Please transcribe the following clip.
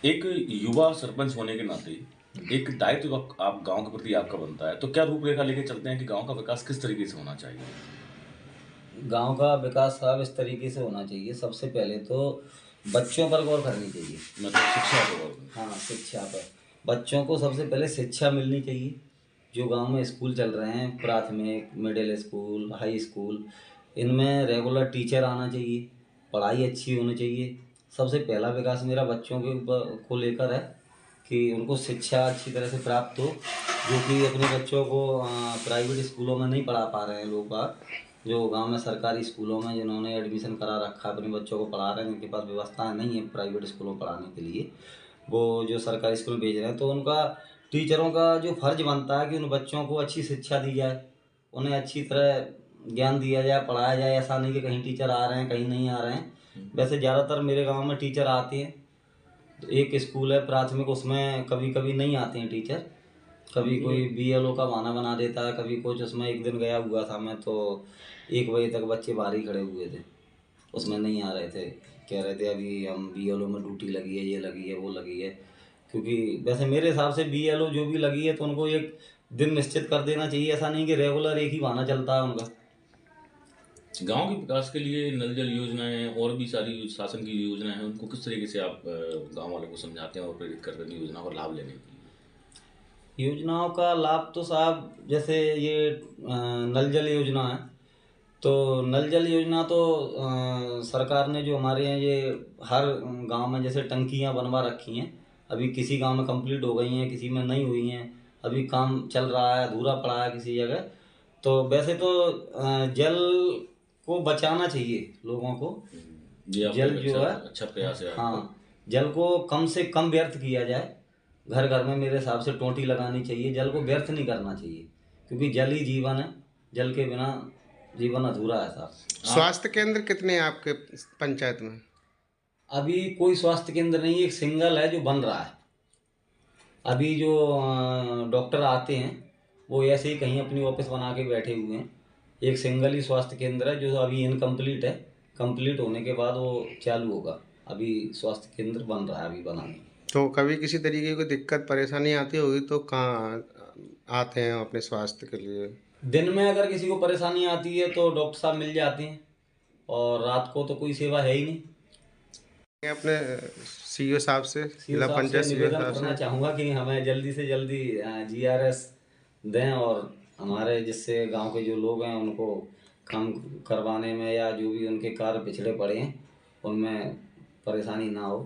एक युवा सरपंच होने के नाते एक दायित्व आप गांव के प्रति आपका बनता है, तो क्या रूपरेखा लेके चलते हैं कि गांव का विकास किस तरीके से होना चाहिए? गांव का विकास साहब इस तरीके से होना चाहिए। सबसे पहले तो बच्चों पर गौर करनी चाहिए। मतलब शिक्षा के तौर पर। हाँ, शिक्षा पर बच्चों को सबसे पहले शिक्षा मिलनी चाहिए। जो गांव में स्कूल चल रहे हैं, प्राथमिक, मिडिल स्कूल, हाई स्कूल, इनमें रेगुलर टीचर आना चाहिए, पढ़ाई अच्छी होनी चाहिए। सबसे पहला विकास मेरा बच्चों के ऊपर को लेकर है कि उनको शिक्षा अच्छी तरह से प्राप्त हो, जो कि अपने बच्चों को प्राइवेट स्कूलों में नहीं पढ़ा पा रहे हैं लोग बाग। जो गांव में सरकारी स्कूलों में जिन्होंने एडमिशन करा रखा है, अपने बच्चों को पढ़ा रहे हैं, जिनके पास व्यवस्थाएं नहीं है प्राइवेट स्कूलों में पढ़ाने के लिए, वो जो सरकारी स्कूल में भेज रहे हैं, तो उनका टीचरों का जो फ़र्ज बनता है कि उन बच्चों को अच्छी शिक्षा दी जाए, उन्हें अच्छी तरह ज्ञान दिया जाए, पढ़ाया जाए। ऐसा नहीं कि कहीं टीचर आ रहे हैं, कहीं नहीं आ रहे हैं। वैसे ज़्यादातर मेरे गांव में टीचर आते हैं। तो एक स्कूल है प्राथमिक, उसमें कभी कभी नहीं आते हैं टीचर। कभी कोई बीएलओ का बहाना बना देता है, कभी कुछ। उसमें एक दिन गया हुआ था मैं, तो 1 बजे तक बच्चे बाहर ही खड़े हुए थे, उसमें नहीं आ रहे थे। कह रहे थे अभी हम बीएलओ में ड्यूटी लगी है, ये लगी है, वो लगी है। क्योंकि वैसे मेरे हिसाब से बीएलओ जो भी लगी है तो उनको एक दिन निश्चित कर देना चाहिए। ऐसा नहीं कि रेगुलर एक ही बहाना चलता है उनका। गांव के विकास के लिए नल जल योजनाएं और भी सारी शासन की योजनाएं हैं, उनको किस तरीके से आप गांव वालों को समझाते हैं और प्रेरित करते हैं योजनाओं का लाभ लेने के लिए? योजनाओं का लाभ तो साहब, जैसे ये नल जल योजना है, तो नल जल योजना तो सरकार ने जो हमारे यहाँ ये हर गांव में जैसे टंकियां बनवा रखी हैं। अभी किसी गांव में कंप्लीट हो गई हैं, किसी में नहीं हुई हैं, अभी काम चल रहा है, अधूरा पड़ा है किसी जगह। तो वैसे तो जल को बचाना चाहिए लोगों को। ये आपका जल एक जो है, अच्छा प्रयास है आपका। हाँ, जल को कम से कम व्यर्थ किया जाए। घर घर में मेरे हिसाब से टोंटी लगानी चाहिए। जल को व्यर्थ नहीं करना चाहिए, क्योंकि जल ही जीवन है। जल के बिना जीवन अधूरा है साहब। स्वास्थ्य केंद्र कितने हैं आपके पंचायत में? अभी कोई स्वास्थ्य केंद्र नहीं, एक सिंगल है जो बन रहा है। अभी जो डॉक्टर आते हैं वो ऐसे ही कहीं अपनी ऑफिस बना के बैठे हुए हैं। एक सिंगल ही स्वास्थ्य केंद्र है जो अभी इनकम्प्लीट है। कंप्लीट होने के बाद वो चालू होगा। अभी स्वास्थ्य केंद्र बन रहा है, अभी बनाने। तो कभी किसी तरीके की दिक्कत परेशानी आती होगी तो कहाँ आते हैं अपने स्वास्थ्य के लिए? दिन में अगर किसी को परेशानी आती है तो डॉक्टर साहब मिल जाते हैं, और रात को तो कोई सेवा है ही नहीं। अपने सीईओ साहब से, जिला साहब से पंचायत सीईओ निवेदन साहब करना से चाहूँगा कि हमें जल्दी से जल्दी जीआरएस दें, और हमारे जिससे गांव के जो लोग हैं उनको काम करवाने में या जो भी उनके कार्य पिछड़े पड़े हैं उनमें परेशानी ना हो।